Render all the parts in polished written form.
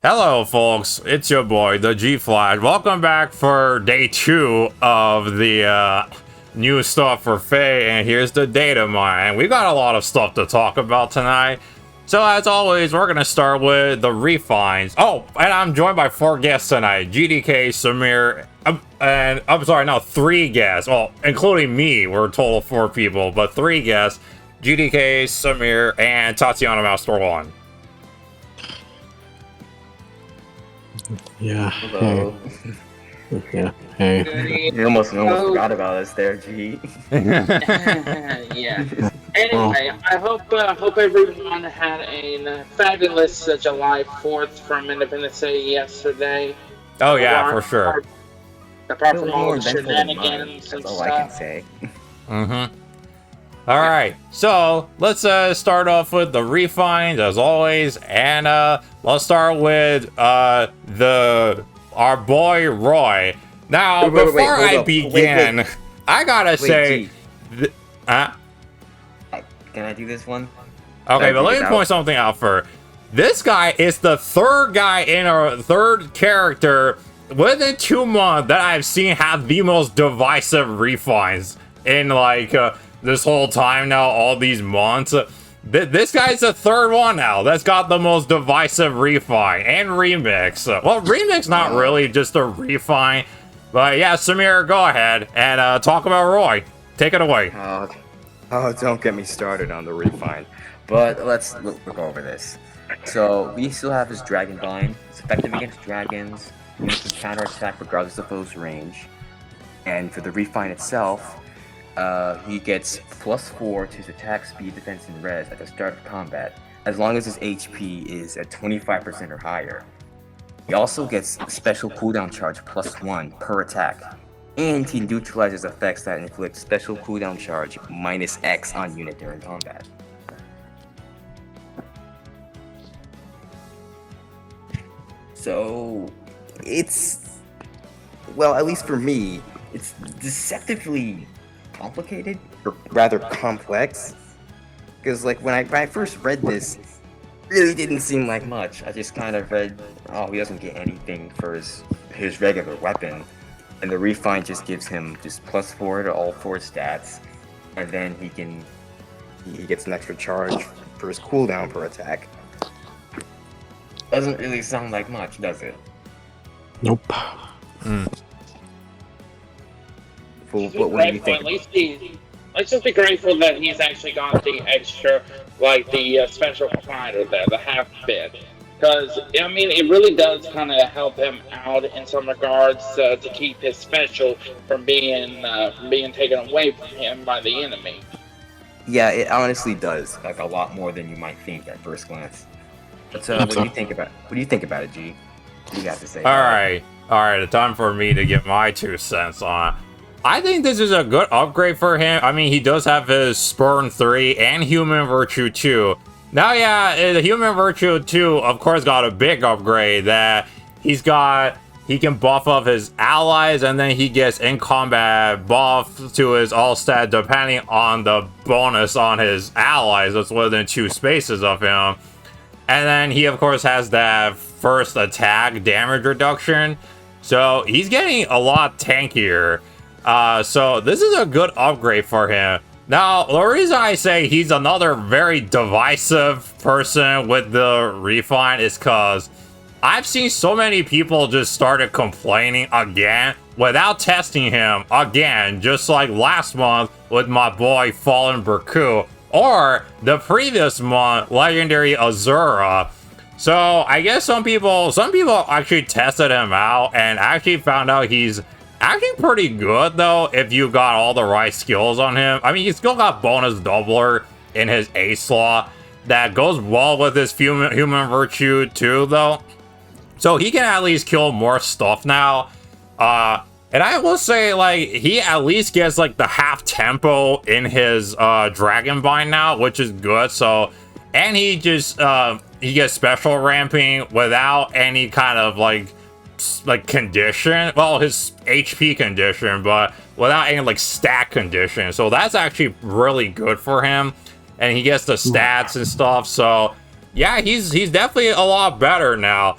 Hello, folks. It's your boy, the G Flash. Welcome back for day 2 of the new stuff for FEH, and here's the Datamine. We got a lot of stuff to talk about tonight. So, as always, we're gonna start with the refines. Oh, and I'm joined by 4 guests tonight: GDK, Samir, and I'm sorry, no, 3 guests. Well, including me, we're a total of 4 people, but 3 guests: GDK, Samir, and Tatiana Master 1. Yeah. Hello. Yeah. Hey. You almost forgot about us there, G. Yeah. Anyway, I hope everyone had a fabulous July 4th from Independence Day yesterday. Oh yeah, for sure. Apart from all the shenanigans and That's all stuff. I can say. All right, so let's start off with the refines as always, and let's start with our boy Roy. Now, before I begin, I gotta say, Can I do this one? Okay, but let me point something out first. This guy is the third guy in our third character within 2 months that I've seen have the most divisive refines in like this whole time now, all these months. This guy's the third one now that's got the most divisive refine and remix. Well, remix not really, just a refine. But yeah, Samir, go ahead and talk about Roy. Take it away. Oh, don't get me started on the refine. But let's look over this. So we still have his Dragon Bind. It's effective against dragons. Units can counterattack regardless of foe's range. And for the refine itself, he gets +4 to his attack, speed, defense, and res at the start of combat, as long as his HP is at 25% or higher. He also gets a special cooldown charge +1 per attack, and he neutralizes effects that inflict special cooldown charge -X on unit during combat. So, it's, well, at least for me, it's deceptively complicated, or rather complex, because like when I first read this, it really didn't seem like much. I just kind of read, oh, he doesn't get anything for his regular weapon, and the refine just gives him just +4 to all 4 stats, and then he gets an extra charge for his cooldown per attack. Doesn't really sound like much, does it? Nope. What do you think? Let's just be grateful that he's actually got the extra, like the special provider there, the half bit. Because, I mean, it really does kind of help him out in some regards to keep his special from being taken away from him by the enemy. Yeah, it honestly does, like a lot more than you might think at first glance. But what do you think about it, G? What do you got to say? All right, time for me to give my 2 cents on it. I think this is a good upgrade for him. I mean, he does have his Spurn 3 and Human Virtue 2. Now, yeah, the Human Virtue 2, of course, got a big upgrade that he can buff up his allies, and then he gets in combat buff to his all stat depending on the bonus on his allies that's within 2 spaces of him. And then he, of course, has that first attack damage reduction. So he's getting a lot tankier. So this is a good upgrade for him. Now, the reason I say he's another very divisive person with the refine is because I've seen so many people just started complaining again without testing him again, just like last month with my boy Fallen Berku, or the previous month, Legendary Azura. So I guess some people actually tested him out and actually found out he's actually pretty good though if you got all the right skills on him. I mean, he's still got bonus doubler in his A slot that goes well with his human virtue too though. So he can at least kill more stuff now. And I will say, like, he at least gets like the half tempo in his Dragon Bind now, which is good. So, and he just he gets special ramping without any kind of like condition. Well, his HP condition, but without any like stat condition. So that's actually really good for him. And he gets the stats and stuff. So yeah, he's definitely a lot better now.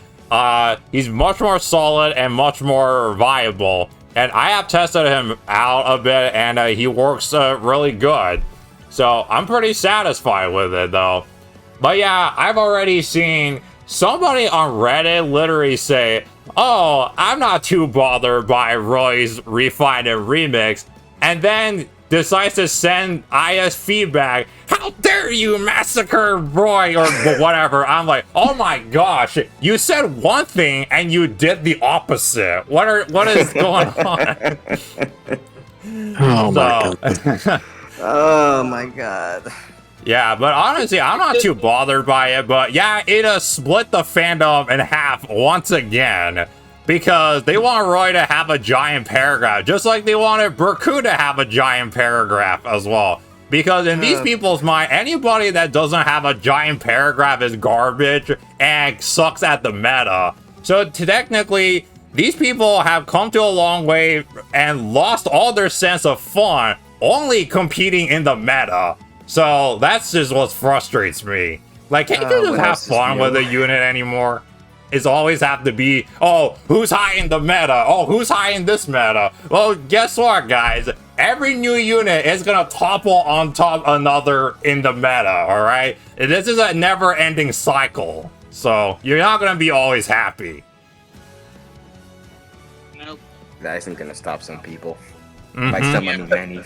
He's much more solid and much more viable. And I have tested him out a bit, and he works really good. So I'm pretty satisfied with it, though. But yeah, I've already seen somebody on Reddit literally say, "Oh, I'm not too bothered by Roy's Refine and Remix," and then decides to send IS feedback. "How dare you massacre Roy," or whatever. I'm like, oh my gosh, you said one thing and you did the opposite. What is going on? Oh my god. Oh my god. Yeah, but honestly, I'm not too bothered by it. But yeah, it split the fandom in half once again. Because they want Roy to have a giant paragraph, just like they wanted Burku to have a giant paragraph as well. Because in these people's mind, anybody that doesn't have a giant paragraph is garbage and sucks at the meta. So technically, these people have come to a long way and lost all their sense of fun, only competing in the meta. So that's just what frustrates me. Like, can't you just have fun with a unit anymore? It's always have to be, oh, who's high in the meta? Oh, who's high in this meta? Well, guess what, guys? Every new unit is gonna topple on top another in the meta, alright? This is a never-ending cycle. So, you're not gonna be always happy. Nope. That isn't gonna stop some people. By someone many.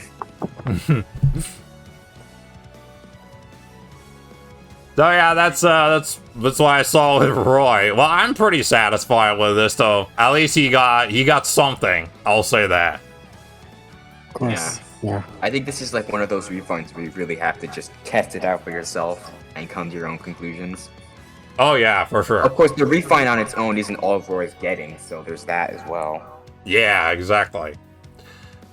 So yeah, that's what I saw with Roy. Well, I'm pretty satisfied with this though. At least he got something. I'll say that. Of course. Yeah. I think this is like one of those refines where you really have to just test it out for yourself and come to your own conclusions. Oh yeah, for sure. Of course, the refine on its own isn't all Roy's getting, so there's that as well. Yeah, exactly.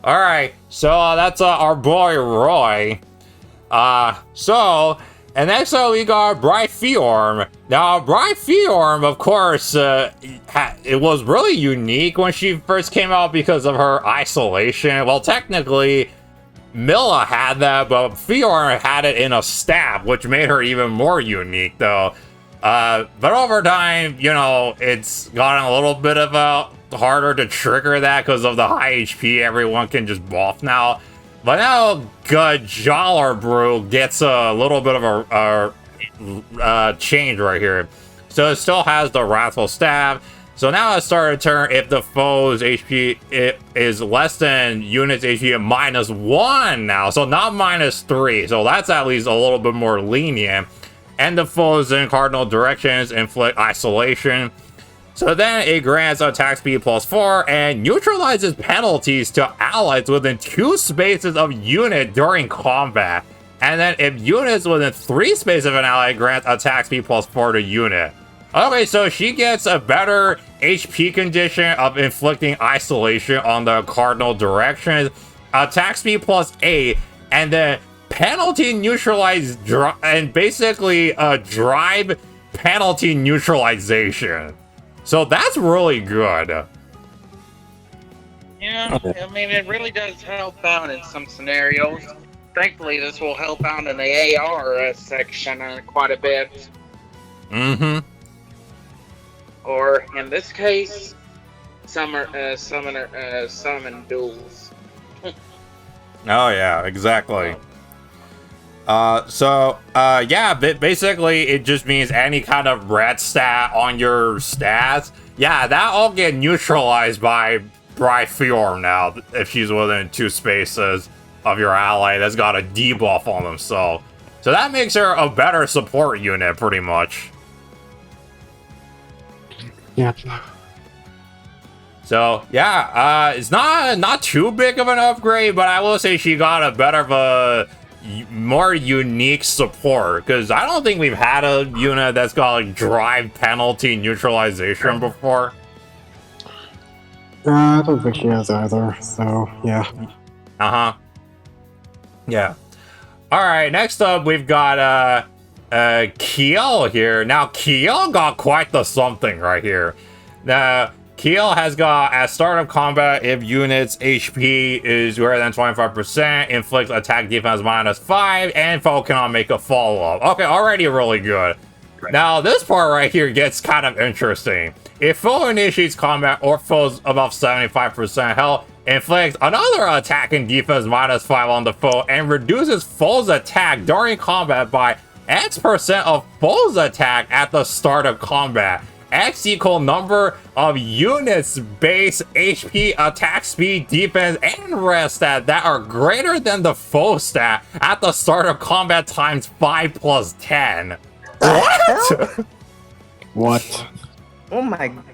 All right, so that's our boy Roy. And next up, we got Bright Fjorm. Now, Bright Fjorm, of course, it was really unique when she first came out because of her isolation. Well, technically, Milla had that, but Fjorm had it in a stab, which made her even more unique, though. But over time, you know, it's gotten a little bit of harder to trigger that because of the high HP. Everyone can just buff now. But now Gajalar Brew gets a little bit of a change right here. So it still has the Wrathful Stab. So now it started to turn if the foe's HP is less than unit's HP at -1 now. So not -3. So that's at least a little bit more lenient. And the foes in cardinal directions inflict isolation. So then it grants attack speed +4 and neutralizes penalties to allies within 2 spaces of unit during combat. And then if units within 3 spaces of an ally, grants attack speed +4 to unit. Okay, so she gets a better HP condition of inflicting isolation on the cardinal directions, attack speed +8, and then penalty neutralize and basically drive penalty neutralization. So that's really good. Yeah, I mean, it really does help out in some scenarios. Thankfully, this will help out in the AR section quite a bit. Mm-hmm. Or, in this case, summon duels. Oh yeah, exactly. Yeah, basically it just means any kind of red stat on your stats, yeah, that all get neutralized by Bright Fjorm now if she's within 2 spaces of your ally that's got a debuff on themselves. So that makes her a better support unit, pretty much. Yeah. So yeah, it's not too big of an upgrade, but I will say she got a better of a more unique support, because I don't think we've had a unit that's got like drive penalty neutralization before. I don't think she has either, so yeah. Yeah. Alright, next up we've got Kjelle here. Now Kjelle got quite the something right here. Now Kjelle has got, at start of combat, if unit's HP is greater than 25%, inflicts attack defense -5, and foe cannot make a follow-up. Okay, already really good. Now, this part right here gets kind of interesting. If foe initiates combat or foes above 75% health, inflicts another attack and defense -5 on the foe, and reduces foe's attack during combat by X% of foe's attack at the start of combat. X equal number of units, base, HP, attack speed, defense, and rest stat that are greater than the foe stat at the start of combat times 5 plus 10. What? What? Oh my god.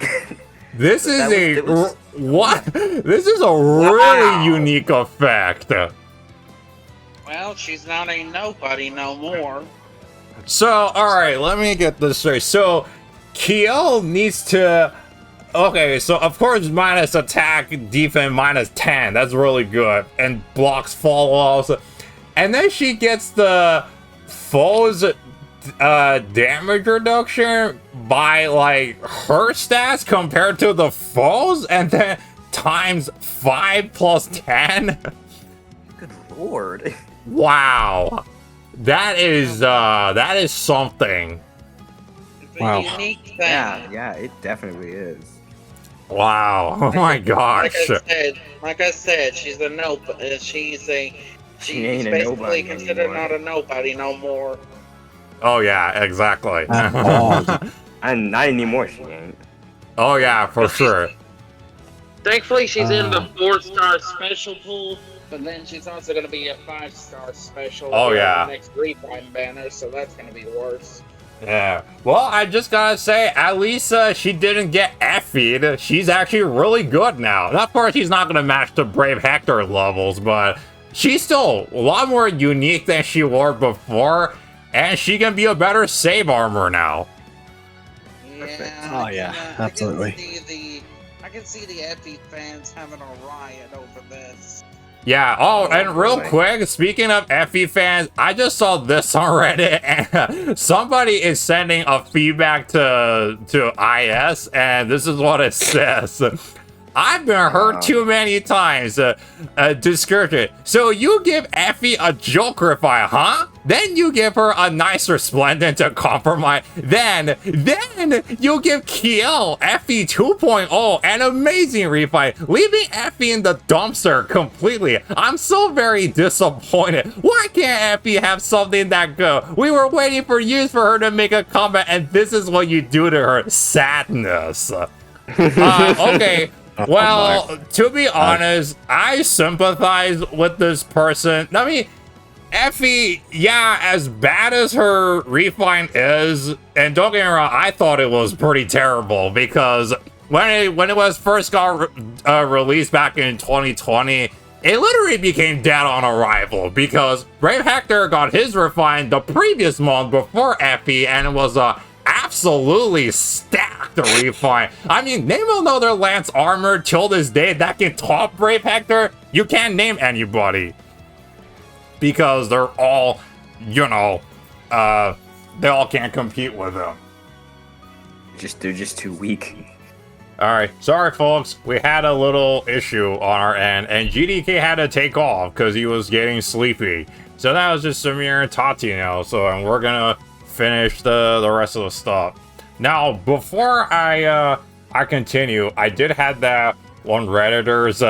This is It was- what? This is a really unique effect. Well, she's not a nobody no more. So, alright, let me get this straight. So, Kjelle needs to... Okay, so of course minus attack, defense -10. That's really good. And blocks fall-offs. And then she gets the foe's damage reduction by, like, her stats compared to the foe's, and then times 5 plus 10? Good lord. Wow. That is something. It's a Wow. unique thing. Yeah, it definitely is. Wow. Oh my gosh. Like I said, she's a nobody. She's ain't a basically nobody considered anymore. not a nobody no more. Oh yeah, exactly. And not anymore, she ain't. Oh yeah, for sure. Thankfully, she's in the 4-star special pool, but then she's also going to be a 5-star special. Oh, for yeah. The next refine banner, so that's going to be worse. Yeah. Well, I just gotta say, at least she didn't get FE'd. She's actually really good now. Of course, she's not gonna match the Brave Hector levels, but she's still a lot more unique than she was before, and she can be a better save armor now. Yeah. Oh, yeah, absolutely. I can see the FE fans having a riot over this. Yeah, oh, and real boy. quick, speaking of FE fans, I just saw this on Reddit, and somebody is sending a feedback to IS, and this is what it says. I've been hurt too many times. Description. So you give Effie a Jokerify, huh? Then you give her a nice Resplendent to compromise. Then you give Kjelle Effie 2.0 an amazing refight, leaving Effie in the dumpster completely. I'm so very disappointed. Why can't Effie have something that good? We were waiting for years for her to make a comeback, and this is what you do to her. Sadness. Okay. Well, to be honest, I sympathize with this person. I mean, Effie, yeah, as bad as her refine is, and don't get me wrong, I thought it was pretty terrible because when it was first got released back in 2020, it literally became dead on arrival because Brave Hector got his refine the previous month before Effie, and it was a absolutely stacked refine. I mean, name another Lance armor till this day that can top Brave Hector. You can't name anybody because they're all, you know, they all can't compete with them. They're just too weak. All right, sorry folks, we had a little issue on our end, and GDK had to take off because he was getting sleepy. So that was just Samir and Tati now. So, and we're gonna finish the rest of the stuff. Now, before I continue, I did have that one Redditor's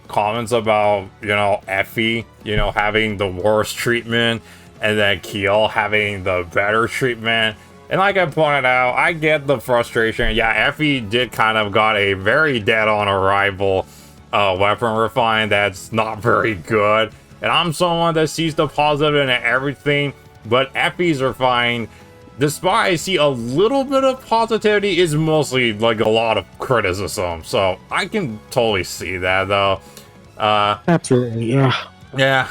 comments about, you know, Effie, you know, having the worst treatment, and then Kjelle having the better treatment. And like I pointed out, I get the frustration. Yeah, Effie did kind of got a very dead on arrival weapon refine that's not very good. And I'm someone that sees the positive in everything. But Effie's refine, despite I see a little bit of positivity, is mostly like a lot of criticism. So I can totally see that though. Absolutely, yeah. Yeah.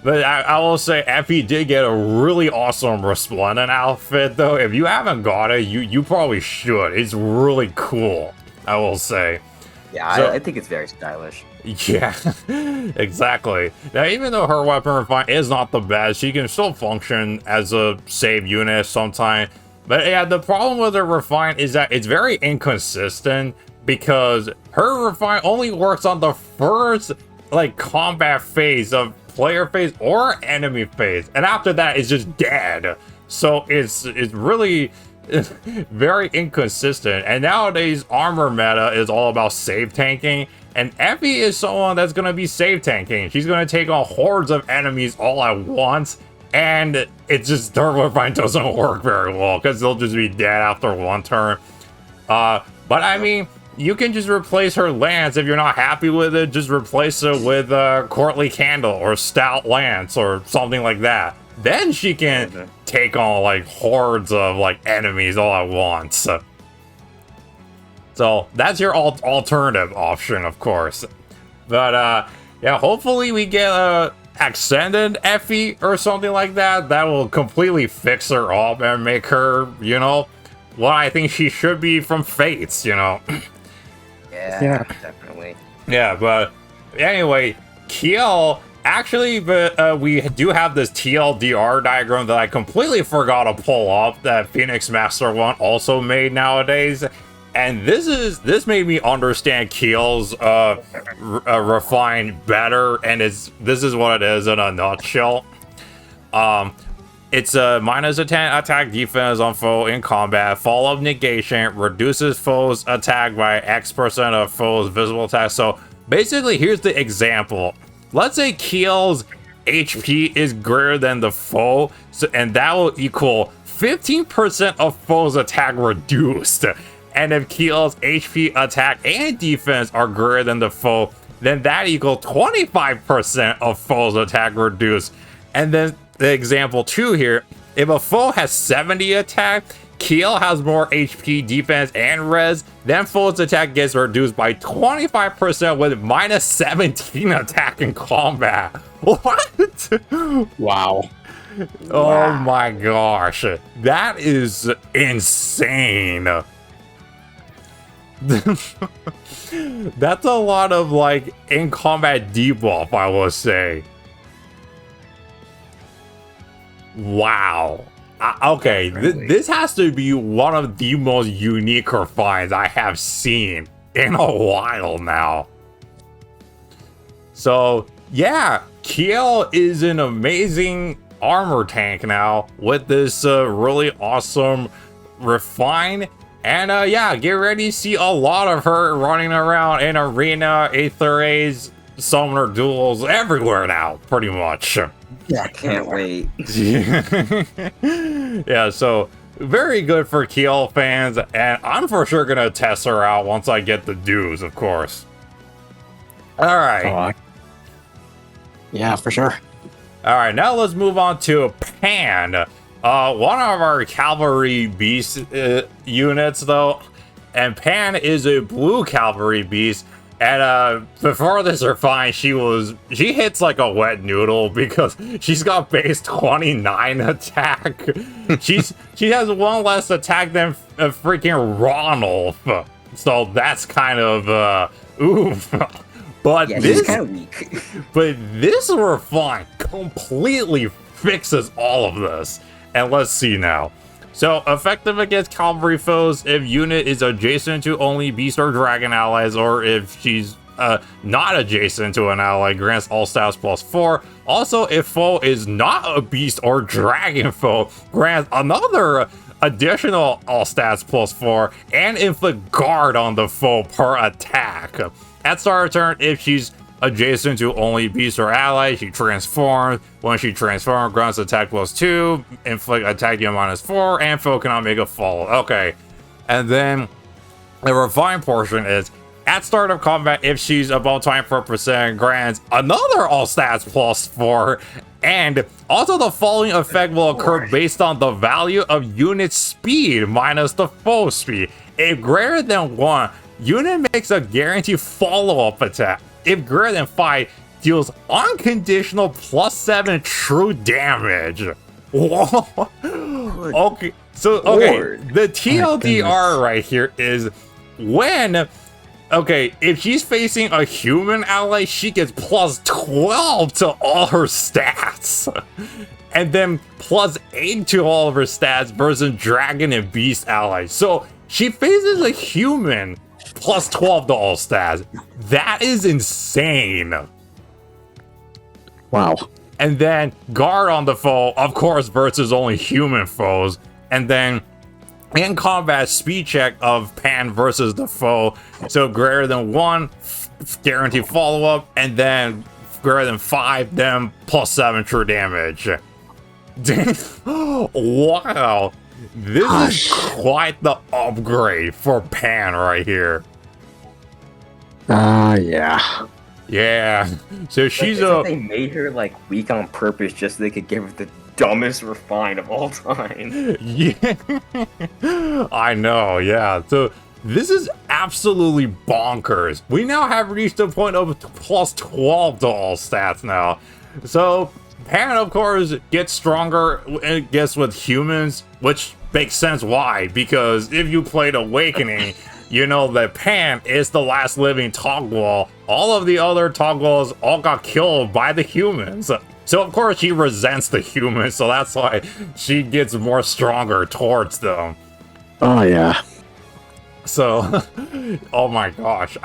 But I will say Effie did get a really awesome Resplendent outfit though. If you haven't got it, you probably should. It's really cool, I will say. Yeah, So- I think it's very stylish. Yeah, exactly. Now, even though her weapon refine is not the best, she can still function as a save unit sometimes. But yeah, the problem with her refine is that it's very inconsistent because her refine only works on the first like combat phase of player phase or enemy phase, and after that it's just dead. So it's really very inconsistent. And nowadays, armor meta is all about save tanking. And Effie is someone that's going to be save tanking. She's going to take on hordes of enemies all at once. And it's just, her refine doesn't work very well because they'll just be dead after one turn. But I mean, you can just replace her lance if you're not happy with it. Just replace it with Courtly Candle or Stout Lance or something like that. Then she can take on like hordes of like enemies all at once. So that's your alternative option, of course. But yeah, hopefully we get a extended Effie or something like that. That will completely fix her up and make her, you know, what I think she should be from Fates, you know. Yeah, definitely. Yeah, but anyway, Kjelle, actually, but we do have this TLDR diagram that I completely forgot to pull up that Phoenix Master 1 also made nowadays. And this made me understand Kjelle's refine better, and this is what it is in a nutshell. It's a minus a 10 attack defense on foe in combat. Follow-up negation reduces foes attack by X% of foes visible attack. So basically, here's the example. Let's say Kjelle's HP is greater than the foe, and that will equal 15% of foes attack reduced. And if Kjelle's HP, attack, and defense are greater than the foe, then that equals 25% of foes attack reduced. And then the example 2 here, if a foe has 70 attack, Kjelle has more HP, defense, and res, then foe's attack gets reduced by 25% with minus 17 attack in combat. What? Wow. Oh my gosh. That is insane. That's a lot of like in combat debuff, I will say. Wow. Okay, this has to be one of the most unique refines I have seen in a while now. So yeah, Kjelle is an amazing armor tank now with this really awesome refine. And yeah, get ready to see a lot of her running around in arena, Aether-A's, summoner duels, everywhere now, pretty much. Yeah, I can't wait. Yeah, so very good for Kjelle fans, and I'm for sure gonna test her out once I get the dues, of course. All right. Yeah, for sure. All right, now let's move on to Panne. One of our cavalry beast units, though, and Panne is a blue cavalry beast. And before this refine, she hits like a wet noodle because she's got base 29 attack. She has one less attack than freaking Ronulf. So that's kind of oof. But yeah, this she's kind of weak. But this refine completely fixes all of this. And let's see now. So, effective against cavalry foes if unit is adjacent to only beast or dragon allies, or if she's not adjacent to an ally, grants all stats +4. Also, if foe is not a beast or dragon foe, grants another additional all stats +4 and inflict guard on the foe per attack. At start of turn, if she's adjacent to only beast or ally, she transforms. When she transforms, grants attack +2, inflict attack deal -4, and foe cannot make a follow. Okay, and then the refined portion is at start of combat, if she's above 24%, grants another all stats +4, and also the following effect will occur based on the value of unit speed minus the foe speed. If greater than 1, unit makes a guaranteed follow-up attack. If greater than 5, deals unconditional +7 true damage. Whoa. Okay, so the TLDR right here is when, okay, if she's facing a human ally, she gets +12 to all her stats. And then +8 to all of her stats versus dragon and beast allies. So she faces a human, +12 to all stats. That is insane. Wow. And then guard on the foe, of course, versus only human foes. And then in combat speed check of Pan versus the foe. So greater than 1, guaranteed follow-up, and then greater than 5, then +7 true damage. Wow. This is quite the upgrade for Pan right here. Yeah. Yeah. So she's They made her like weak on purpose just so they could give her the dumbest refine of all time. Yeah. I know, yeah. So this is absolutely bonkers. We now have reached a point of +12 to all stats now. So Pan, of course, gets stronger, I guess, with humans, which makes sense why. Because if you played Awakening, you know that Pan is the last living Togwall. All of the other Togwalls all got killed by the humans. So, of course, she resents the humans, so that's why she gets more stronger towards them. Oh, yeah. So, oh my gosh.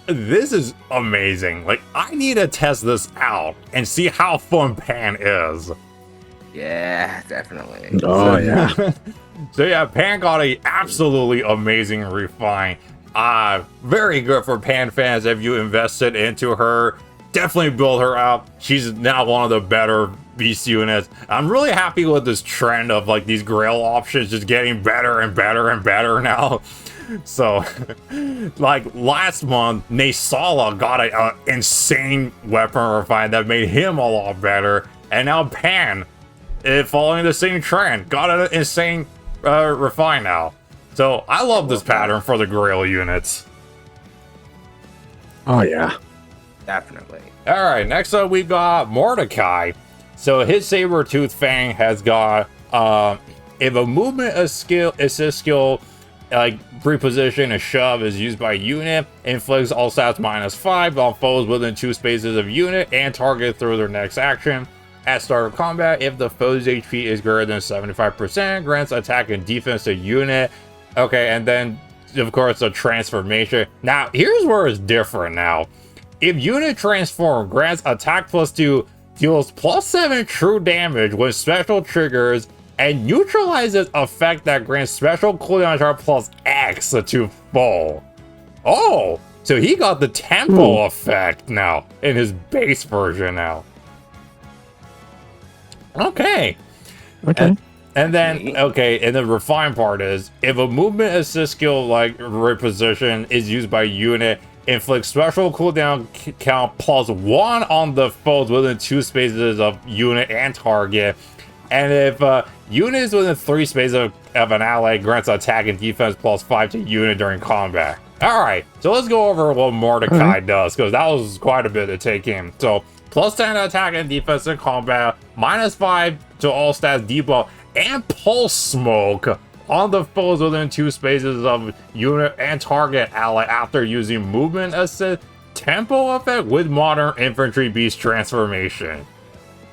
This is amazing. Like, I need to test this out and see how fun Pan is. Yeah, definitely. Oh, yeah. So yeah, Pan got a absolutely amazing refine. Very good for Pan fans if you invested into her. Definitely build her up. She's now one of the better beast units. I'm really happy with this trend of like these Grail options just getting better and better and better now. So, like last month, Nasala got an insane weapon refine that made him a lot better. And now Pan, following the same trend, got an insane refine now. So I love this pattern for the Grail units. Oh, yeah. Definitely. Alright, next up we've got Mordecai. So his Saber-Tooth Fang has got, if a movement assist skill, like reposition a shove is used by unit, inflicts all stats -5 on foes within 2 spaces of unit and target through their next action. At start of combat, if the foe's HP is greater than 75%, grants attack and defense to unit. Okay, and then, of course, a transformation. Now, here's where it's different now. If unit transform, grants attack +2, deals +7 true damage with special triggers, and neutralizes effect that grants special cooldown charge +X to foe. Oh, so he got the tempo effect now in his base version now. Okay. And then, okay, and the refined part is, if a movement assist skill like reposition is used by unit, inflict special cooldown count +1 on the foes within 2 spaces of unit and target. And if unit is within 3 spaces of an ally, grants attack and defense +5 to unit during combat. Alright, so let's go over what Mordecai does, because that was quite a bit to take in. So, +10 attack and defense in combat, -5 to all stats debuff, and pulse smoke on the foes within 2 spaces of unit and target ally after using movement assist tempo effect with modern infantry beast transformation.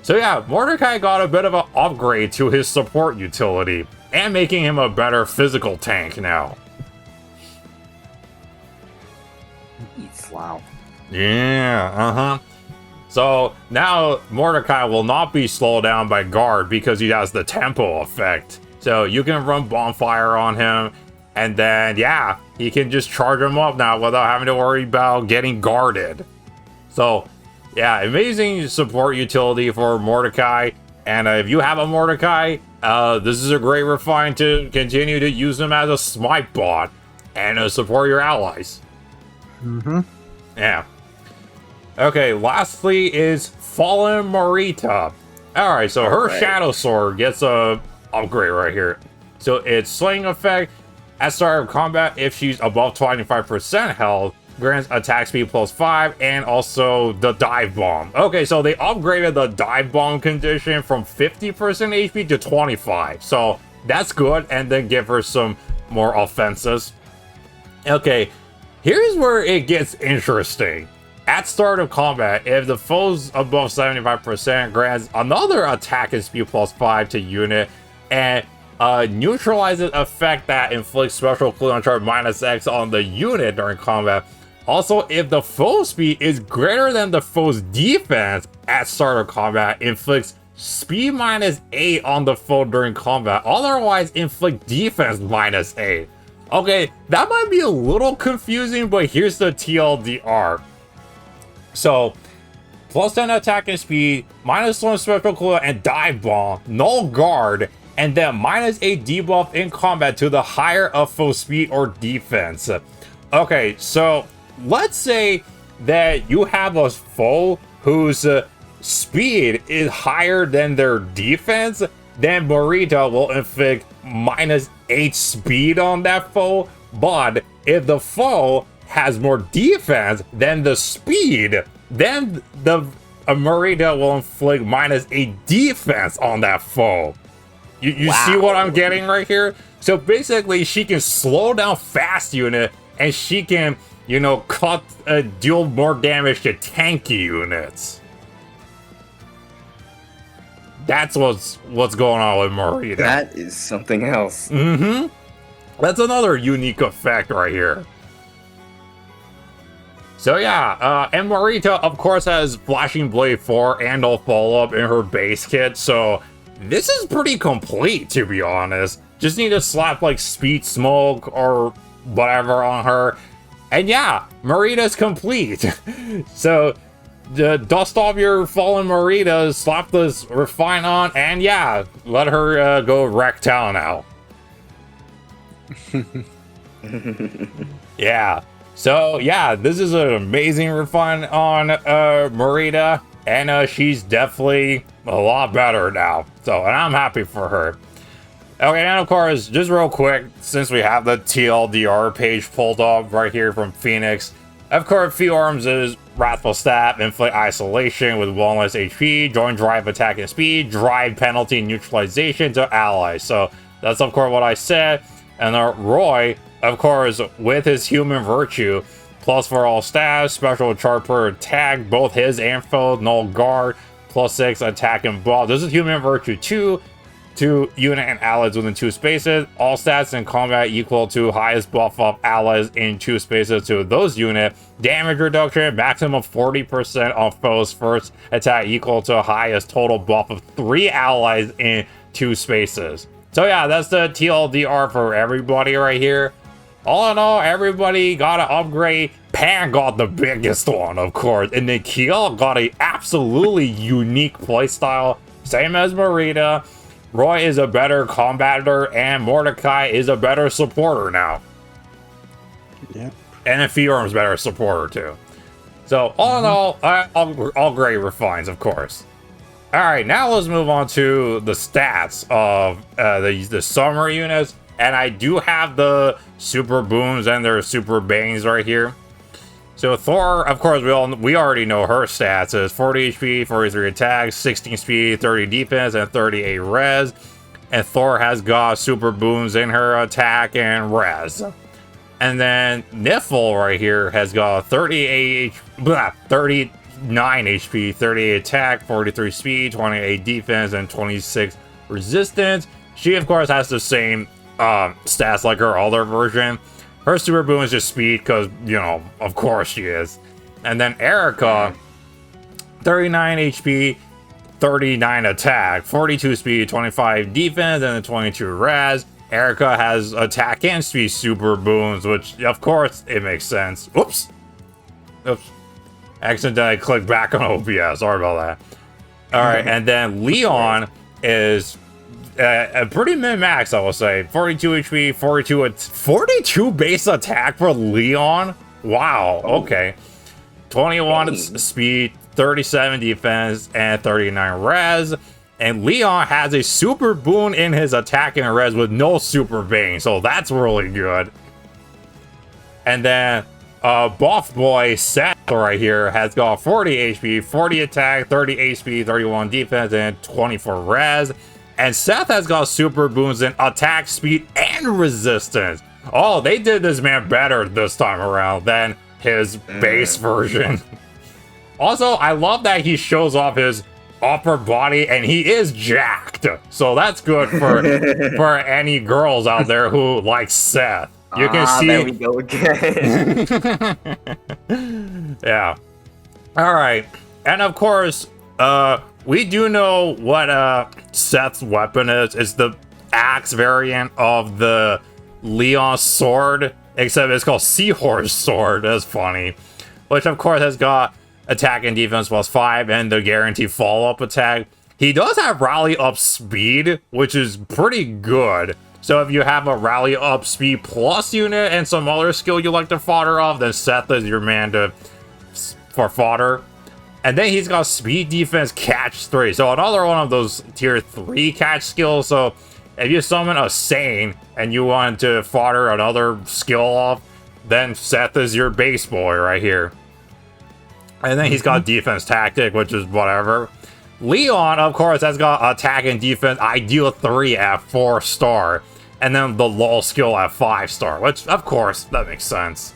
So yeah, Mordecai got a bit of an upgrade to his support utility, and making him a better physical tank now. Wow. Yeah, So now Mordecai will not be slowed down by guard because he has the tempo effect. So you can run bonfire on him, and then yeah, he can just charge him up now without having to worry about getting guarded. So yeah, amazing support utility for Mordecai. And if you have a Mordecai, this is a great refine to continue to use him as a smite bot and support your allies. Yeah. Okay, lastly is Fallen Mareeta. Alright, so her Shadow Sword gets a upgrade right here. So it's Slaying Effect. At start of combat, if she's above 25% health, grants attack speed +5, and also the Dive Bomb. Okay, so they upgraded the Dive Bomb condition from 50% HP to 25. So that's good, and then give her some more offenses. Okay, here's where it gets interesting. At start of combat, if the foe's above 75%, grants another attack and speed +5 to unit, and neutralizes effect that inflicts special cooldown charge -X on the unit during combat. Also, if the foe speed is greater than the foe's defense at start of combat, inflicts speed -8 on the foe during combat. Otherwise, inflict defense -8. Okay, that might be a little confusing, but here's the TLDR. So, +10 attack and speed, -1 special cooldown and dive bomb, null guard, and then -8 debuff in combat to the higher of foe speed or defense. Okay, so let's say that you have a foe whose speed is higher than their defense, then Mareeta will inflict -8 speed on that foe. But if the foe has more defense than the speed, then the Mareeta will inflict -8 defense on that foe. You wow. See what I'm getting right here? So basically, she can slow down fast unit, and she can, you know, deal more damage to tanky units. That's what's going on with Mareeta. That is something else. Mm-hmm. That's another unique effect right here. So yeah, and Mareeta, of course, has Flashing Blade 4 and a follow-up in her base kit, so this is pretty complete, to be honest. Just need to slap, like, Speed Smoke or whatever on her, and yeah, Mareeta's complete. So, dust off your fallen Mareeta, slap this Refine on, and yeah, let her go wreck town now. Yeah. So yeah, this is an amazing Refine on Mareeta, and she's definitely a lot better now. So, and I'm happy for her. Okay, and of course, just real quick, since we have the TLDR page pulled up right here from Phoenix, of course, Fjorm's is Wrathful Stab, Inflict Isolation with wellness HP, Join Drive Attack and Speed, Drive Penalty Neutralization to allies. So that's of course what I said. And Roy, of course, with his Human Virtue, plus for all stats, special charge per attack, both his and foe, null guard, +6 attack and buff. This is Human Virtue 2 to unit and allies within 2 spaces. All stats in combat equal to highest buff of allies in 2 spaces to those unit. Damage reduction, maximum 40% on foe's first attack equal to highest total buff of 3 allies in 2 spaces. So yeah, that's the TLDR for everybody right here. All in all, everybody got an upgrade. Pan got the biggest one, of course, and then Kjelle got a absolutely unique playstyle, same as Mareeta. Roy is a better combator, and Mordecai is a better supporter now. Yep. And Fjorm's better supporter too. So all in all great refines, of course. All right, now let's move on to the stats of the summer units, and I do have the super booms and their super bangs right here. So Thor, of course, we already know her stats is 40 HP, 43 attack, 16 speed, 30 defense, and 38 res. And Thor has got super booms in her attack and res. And then Niffle right here has got 39 HP, 38 attack, 43 speed, 28 defense, and 26 resistance. She, of course, has the same stats like her other version. Her super boom is just speed because, you know, of course she is. And then Erica, 39 HP, 39 attack, 42 speed, 25 defense, and then 22 res. Erica has attack and speed super booms, which, of course, it makes sense. Oops. Accidentally clicked back on OBS. Sorry about that. All right, and then Leon is a pretty min-max, I will say. 42 HP, 42 base attack for Leon. Wow. Okay. 21 speed, 37 defense, and 39 res. And Leon has a super boon in his attack and res with no super bane, so that's really good. And then Buff Boy Seth right here has got 40 HP, 40 attack, 30 HP, 31 defense, and 24 res. And Seth has got super boons in attack, speed, and resistance. Oh, they did this man better this time around than his base version. Also, I love that he shows off his upper body, and he is jacked. So that's good for for any girls out there who like Seth. You can see. There we go again. Yeah. All right, and of course, We do know what Seth's weapon is. It's the axe variant of the Leon sword, except it's called Seahorse Sword. That's funny. Which of course has got attack and defense +5 and the guaranteed follow-up attack. He does have rally up speed, which is pretty good. So if you have a rally up speed plus unit and some other skill you like to fodder off, then Seth is your man for fodder. And then he's got speed defense catch 3. So another one of those tier 3 catch skills. So if you summon a Sane and you want to fodder another skill off, then Seth is your base boy right here. And then he's got defense tactic, which is whatever. Leon, of course, has got attack and defense ideal 3 at 4-star. And then the lull skill at 5-star, which, of course, that makes sense.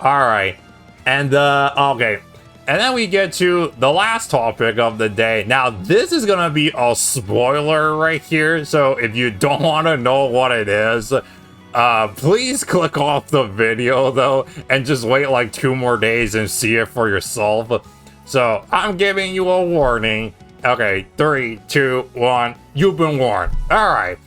Alright. And, okay. And then we get to the last topic of the day. Now, this is going to be a spoiler right here. So if you don't want to know what it is, please click off the video, though, and just wait like 2 more days and see it for yourself. So I'm giving you a warning. Okay, 3, 2, 1. You've been warned. All right.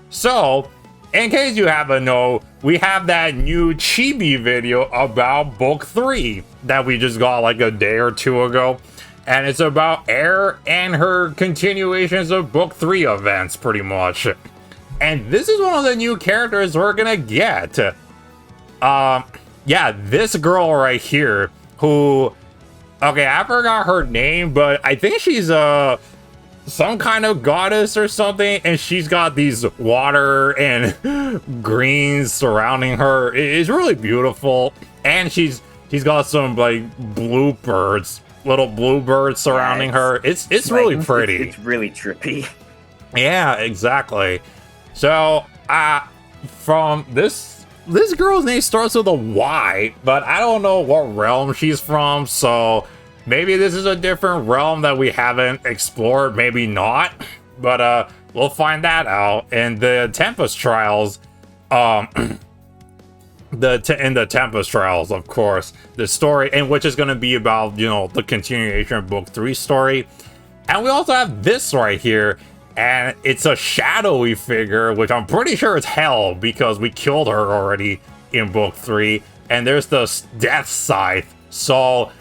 So, in case you haven't known, we have that new chibi video about book 3 that we just got like a day or 2 ago. And it's about Air and her continuations of book 3 events, pretty much. And this is one of the new characters we're gonna get. Yeah, this girl right here, who, okay, I forgot her name, but I think she's some kind of goddess or something, and she's got these water and greens surrounding her. It's really beautiful, and she's got some like bluebirds, little bluebirds surrounding her. It's like, really pretty. It's really trippy. Yeah, exactly. So, from this girl's name starts with a Y, but I don't know what realm she's from, so maybe this is a different realm that we haven't explored, maybe not, but we'll find that out in the Tempest Trials. In the Tempest Trials, of course, the story, and which is going to be about, you know, the continuation of book 3 story. And we also have this right here, and it's a shadowy figure, which I'm pretty sure is Hell, because we killed her already in book 3. And there's the Death Scythe, so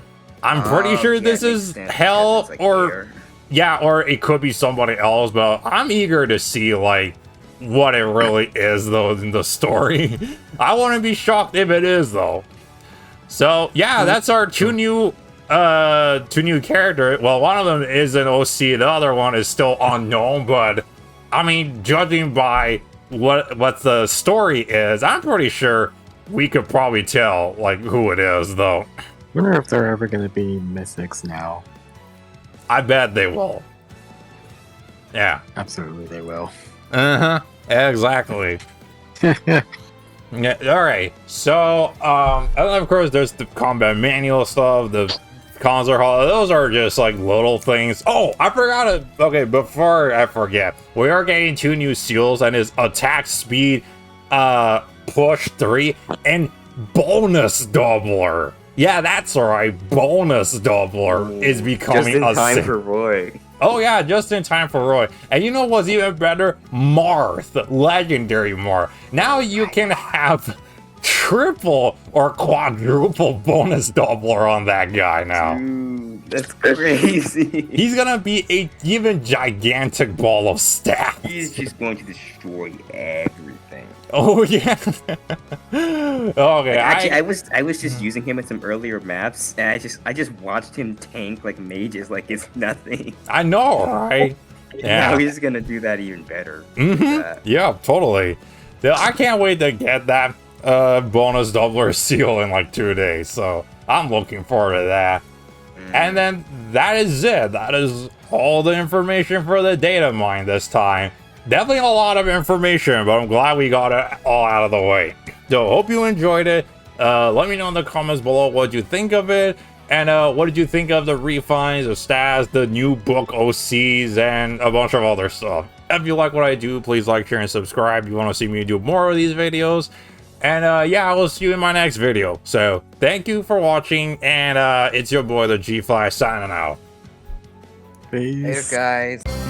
I'm pretty sure this is Hell, like or yeah, or it could be somebody else, but I'm eager to see like what it really is though in the story. I wouldn't be shocked if it is though. So yeah, that's our two new characters. Well, one of them is an OC, the other one is still unknown, but I mean, judging by what the story is, I'm pretty sure we could probably tell like who it is though. I wonder if they're ever going to be mythics now. I bet they will. Yeah. Absolutely they will. Uh-huh. Exactly. Yeah, alright. So, and of course there's the combat manual stuff, the concert hall. Those are just like little things. Oh, I forgot to, okay, before I forget, we are getting 2 new seals, and it's attack speed, push 3, and bonus doubler. Yeah, that's right. Bonus doubler is becoming just in time for Roy. Oh yeah, just in time for Roy. And you know what's even better? Marth, legendary Marth. Now you can have triple or quadruple bonus doubler on that guy now. Dude, that's crazy. He's gonna be a even gigantic ball of stats. He's just going to destroy everything. Oh yeah. Okay. Like, actually, I was just using him in some earlier maps, and I just watched him tank like mages like it's nothing. I know, right? Yeah. Now he's gonna do that even better. Yeah, totally. I can't wait to get that bonus doubler seal in like 2 days, so I'm looking forward to that. And then that is it. That is all the information for the data mine this time. Definitely a lot of information, but I'm glad we got it all out of the way. So hope you enjoyed it. Let me know in the comments below what you think of it, and what did you think of the refines, the stats, the new book OCs, and a bunch of other stuff. If you like what I do, please like, share, and subscribe. You want to see me do more of these videos. And yeah, I will see you in my next video. So thank you for watching, and it's your boy the G-Fly signing out. Peace. Later, guys.